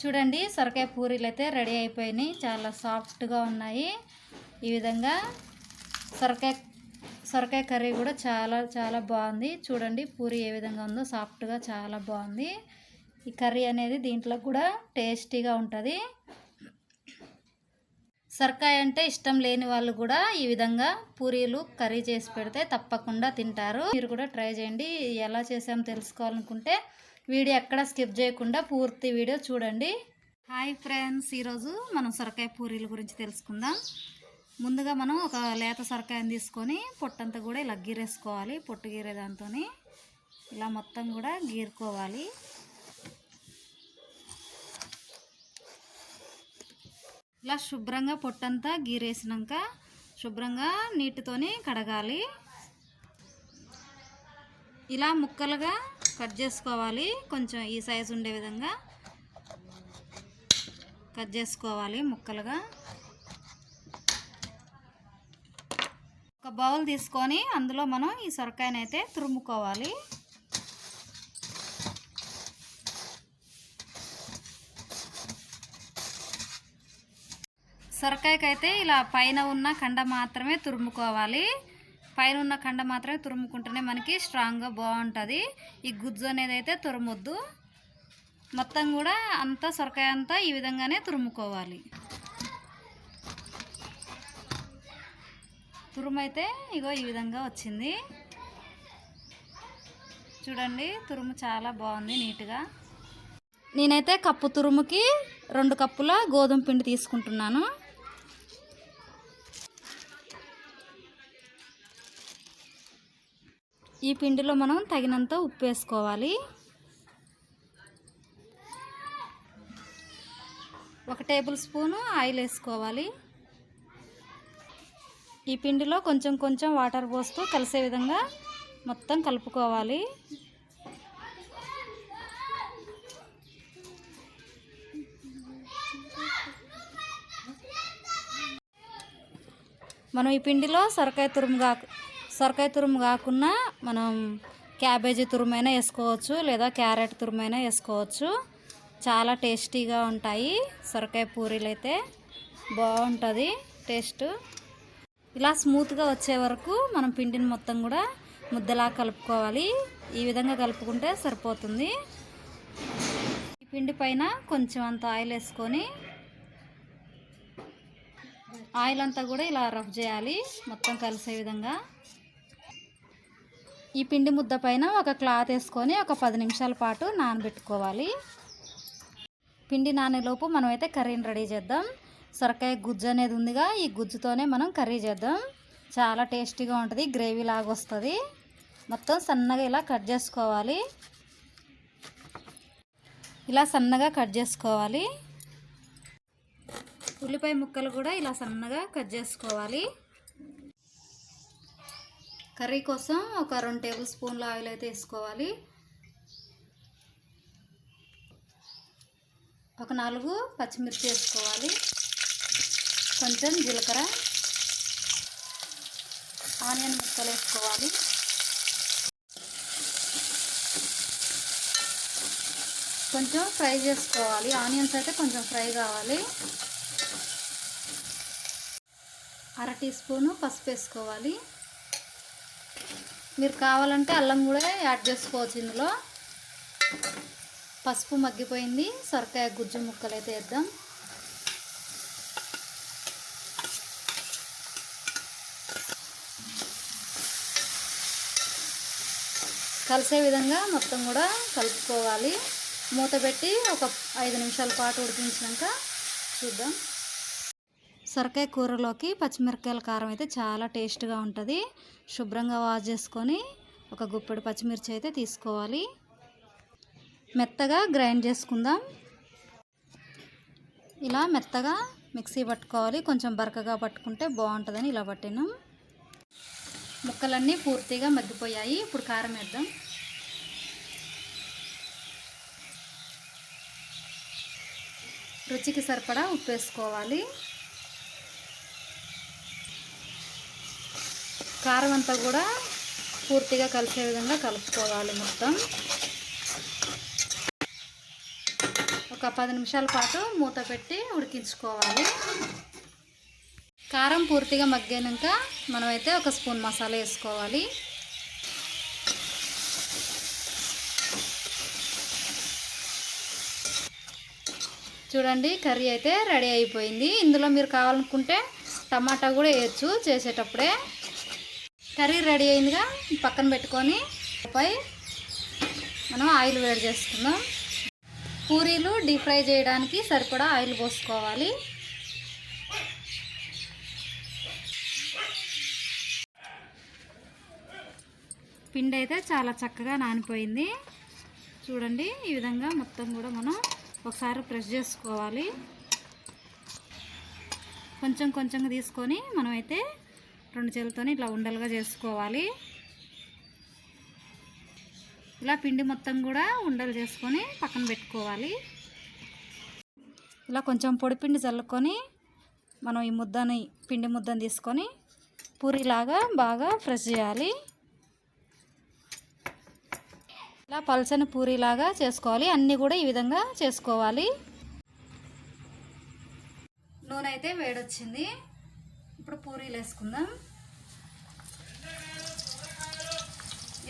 చూడండి సొరకాయ పూరీలు అయితే రెడీ అయిపోయినాయి. చాలా సాఫ్ట్గా ఉన్నాయి. ఈ విధంగా సొరకాయ కర్రీ కూడా చాలా చాలా బాగుంది. చూడండి పూరీ ఏ విధంగా ఉందో, సాఫ్ట్గా చాలా బాగుంది. ఈ కర్రీ అనేది దీంట్లో కూడా టేస్టీగా ఉంటుంది. సొరకాయ అంటే ఇష్టం లేని వాళ్ళు కూడా ఈ విధంగా పూరీలు కర్రీ చేసి పెడితే తప్పకుండా తింటారు. మీరు కూడా ట్రై చేయండి. ఎలా చేసామో తెలుసుకోవాలనుకుంటే వీడియో ఎక్కడ స్కిప్ చేయకుండా పూర్తి వీడియో చూడండి. హాయ్ ఫ్రెండ్స్, ఈరోజు మనం సొరకాయ పూరీల గురించి తెలుసుకుందాం. ముందుగా మనం ఒక లేత సొరకాయని తీసుకొని పొట్టంతా కూడా ఇలా గీరేసుకోవాలి. పొట్టు గీరే దాంతో ఇలా మొత్తం కూడా గీరుకోవాలి. ఇలా శుభ్రంగా పొట్టంతా గీరేసినాక శుభ్రంగా నీటితోని కడగాలి. ఇలా ముక్కలుగా కట్ చేసుకోవాలి. కొంచెం ఈ సైజు ఉండే విధంగా కట్ చేసుకోవాలి ముక్కలుగా. ఒక బౌల్ తీసుకొని అందులో మనం ఈ సొరకాయని అయితే తురుముకోవాలి. సొరకాయకైతే ఇలా పైన ఉన్న కండ మాత్రమే తురుముకోవాలి. పైన ఉన్న కండ మాత్రమే తురుముకుంటేనే మనకి స్ట్రాంగ్గా బాగుంటుంది. ఈ గుజ్జు అనేది అయితే తురుమొద్దు. మొత్తం కూడా అంతా సొరకాయ అంతా ఈ విధంగానే తురుముకోవాలి. తురుమైతే ఇగో ఈ విధంగా వచ్చింది. చూడండి తురుము చాలా బాగుంది నీట్గా. నేనైతే కప్పు తురుముకి 2 కప్పుల గోధుమ పిండి తీసుకుంటున్నాను. ఈ పిండిలో మనం తగినంత ఉప్పు వేసుకోవాలి. 1 టేబుల్ స్పూను ఆయిల్ వేసుకోవాలి. ఈ పిండిలో కొంచెం కొంచెం వాటర్ పోస్తూ కలిసే విధంగా మొత్తం కలుపుకోవాలి. మనం ఈ పిండిలో సొరకాయ తురుము కాకుండా మనం క్యాబేజీ తురుమైనా వేసుకోవచ్చు, లేదా క్యారెట్ తురుమైనా వేసుకోవచ్చు. చాలా టేస్టీగా ఉంటాయి సొరకాయ పూరీలు అయితే. బాగుంటుంది టేస్ట్. ఇలా స్మూత్గా వచ్చే వరకు మనం పిండిని మొత్తం కూడా ముద్దలా కలుపుకోవాలి. ఈ విధంగా కలుపుకుంటే సరిపోతుంది. ఈ పిండి పైన కొంచెం అంత ఆయిల్ వేసుకొని ఆయిల్ అంతా కూడా ఇలా రఫ్ చేయాలి మొత్తం కలిసే విధంగా. ఈ పిండి ముద్ద పైన ఒక క్లాత్ వేసుకొని ఒక 10 నిమిషాల పాటు నానబెట్టుకోవాలి. పిండి నానేలోపు మనమైతే కర్రీని రెడీ చేద్దాం. సొరకాయ గుజ్జు అనేది ఉందిగా, ఈ గుజ్జుతోనే మనం కర్రీ చేద్దాం. చాలా టేస్టీగా ఉంటుంది. గ్రేవీ లాగా వస్తుంది. మొత్తం సన్నగా ఇలా కట్ చేసుకోవాలి. ఇలా సన్నగా కట్ చేసుకోవాలి. ఉల్లిపాయ ముక్కలు కూడా ఇలా సన్నగా కట్ చేసుకోవాలి. కర్రీ కోసం ఒక 2 టేబుల్ స్పూన్ల ఆయిల్ అయితే వేసుకోవాలి. ఒక 4 పచ్చిమిర్చి వేసుకోవాలి. కొంచెం జీలకర్ర, ఆనియన్ ముక్కలు వేసుకోవాలి. కొంచెం ఫ్రై చేసుకోవాలి. ఆనియన్స్ అయితే కొంచెం ఫ్రై కావాలి. 1/2 టీ స్పూను పసుపు వేసుకోవాలి. మీరు కావాలంటే అల్లం కూడా యాడ్ చేసుకోవచ్చు ఇందులో. పసుపు మగ్గిపోయింది. సొరకాయ గుజ్జు ముక్కలు అయితే వేద్దాం. కలిసే విధంగా మొత్తం కూడా కలుపుకోవాలి. మూత పెట్టి ఒక 5 నిమిషాల పాటు ఉడికించాక చూద్దాం. సొరకాయ కూరలోకి పచ్చిమిరపకాయల కారం అయితే చాలా టేస్ట్గా ఉంటుంది. శుభ్రంగా వాష్ చేసుకొని ఒక గుప్పెడు పచ్చిమిర్చి అయితే తీసుకోవాలి. మెత్తగా గ్రైండ్ చేసుకుందాం. ఇలా మెత్తగా మిక్సీ పట్టుకోవాలి. కొంచెం బరకగా పట్టుకుంటే బాగుంటుందని ఇలా పట్టినాం. ముక్కలన్నీ పూర్తిగా మగ్గిపోయాయి. ఇప్పుడు కారం వేద్దాం. రుచికి సరిపడా ఉప్పు వేసుకోవాలి. కారం అంతా కూడా పూర్తిగా కలిసే విధంగా కలుపుకోవాలి మొత్తం. ఒక ఒక 10 నిమిషాల పాటు మూత పెట్టి ఉడికించుకోవాలి. కారం పూర్తిగా మగ్గాక మనమైతే ఒక స్పూన్ మసాలా వేసుకోవాలి. చూడండి కర్రీ అయితే రెడీ అయిపోయింది. ఇందులో మీరు కావాలనుకుంటే టమాటా కూడా వేయచ్చు చేసేటప్పుడే. కర్రీ రెడీ అయిందిగా, పక్కన పెట్టుకొని పై మనం ఆయిల్ వేడి చేసుకుందాం. పూరీలు డీప్ ఫ్రై చేయడానికి సరిపడా ఆయిల్ పోసుకోవాలి. పిండి అయితే చాలా చక్కగా నానిపోయింది. చూడండి ఈ విధంగా మొత్తం కూడా మనం ఒకసారి ప్రెస్ చేసుకోవాలి. కొంచెం కొంచెంగా తీసుకొని మనమైతే 2 చేతులతోని ఇట్లా ఉండలుగా చేసుకోవాలి. ఇలా పిండి మొత్తం కూడా ఉండలు చేసుకొని పక్కన పెట్టుకోవాలి. ఇలా కొంచెం పొడి పిండి చల్లుకొని మనం ఈ పిండి ముద్దను తీసుకొని పూరీలాగా బాగా ప్రెస్ చేయాలి. ఇలా పల్చని పూరీలాగా చేసుకోవాలి. అన్నీ కూడా ఈ విధంగా చేసుకోవాలి. నూనె అయితే వేడొచ్చింది. ఇప్పుడు పూరీలు వేసుకుందాం.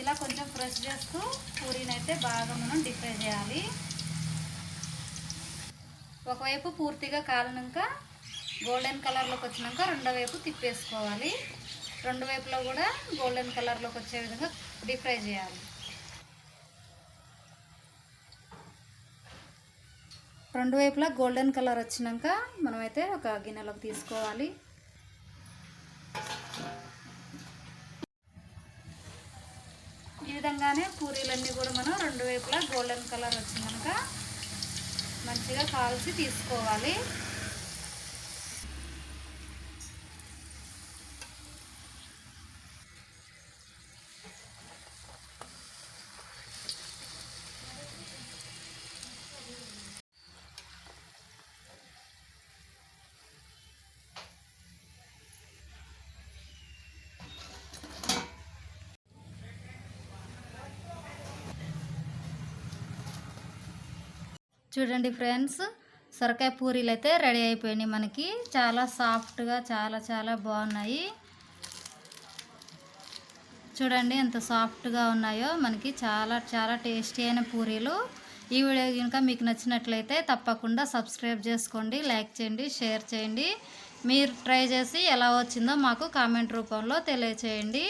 ఇలా కొంచెం ప్రెస్ చేస్తూ పూరీని అయితే బాగా మనం డీప్ ఫ్రై చేయాలి. ఒకవైపు పూర్తిగా కాలినాక గోల్డెన్ కలర్లోకి వచ్చినాక రెండో వైపు తిప్పేసుకోవాలి. రెండు వైపులో కూడా గోల్డెన్ కలర్లోకి వచ్చే విధంగా డీప్ ఫ్రై చేయాలి. రెండు వైపులా గోల్డెన్ కలర్ వచ్చినాక మనమైతే ఒక గిన్నెలోకి తీసుకోవాలి. ఈ విధంగానే పూరీలన్నీ కూడా మనం రెండు వైపులా గోల్డెన్ కలర్ వచ్చినాక మంచిగా కాల్చి తీసుకోవాలి. చూడండి ఫ్రెండ్స్, సొరకాయ పూరీలు అయితే రెడీ అయిపోయినాయి. మనకి చాలా సాఫ్ట్గా చాలా బాగున్నాయి. చూడండి ఎంత సాఫ్ట్గా ఉన్నాయో. మనకి చాలా టేస్టీ అయిన పూరీలు. ఈ వీడియో కనుక మీకు నచ్చినట్లయితే తప్పకుండా సబ్స్క్రైబ్ చేసుకోండి, లైక్ చేయండి, షేర్ చేయండి. మీరు ట్రై చేసి ఎలా వచ్చిందో మాకు కామెంట్ రూపంలో తెలియచేయండి.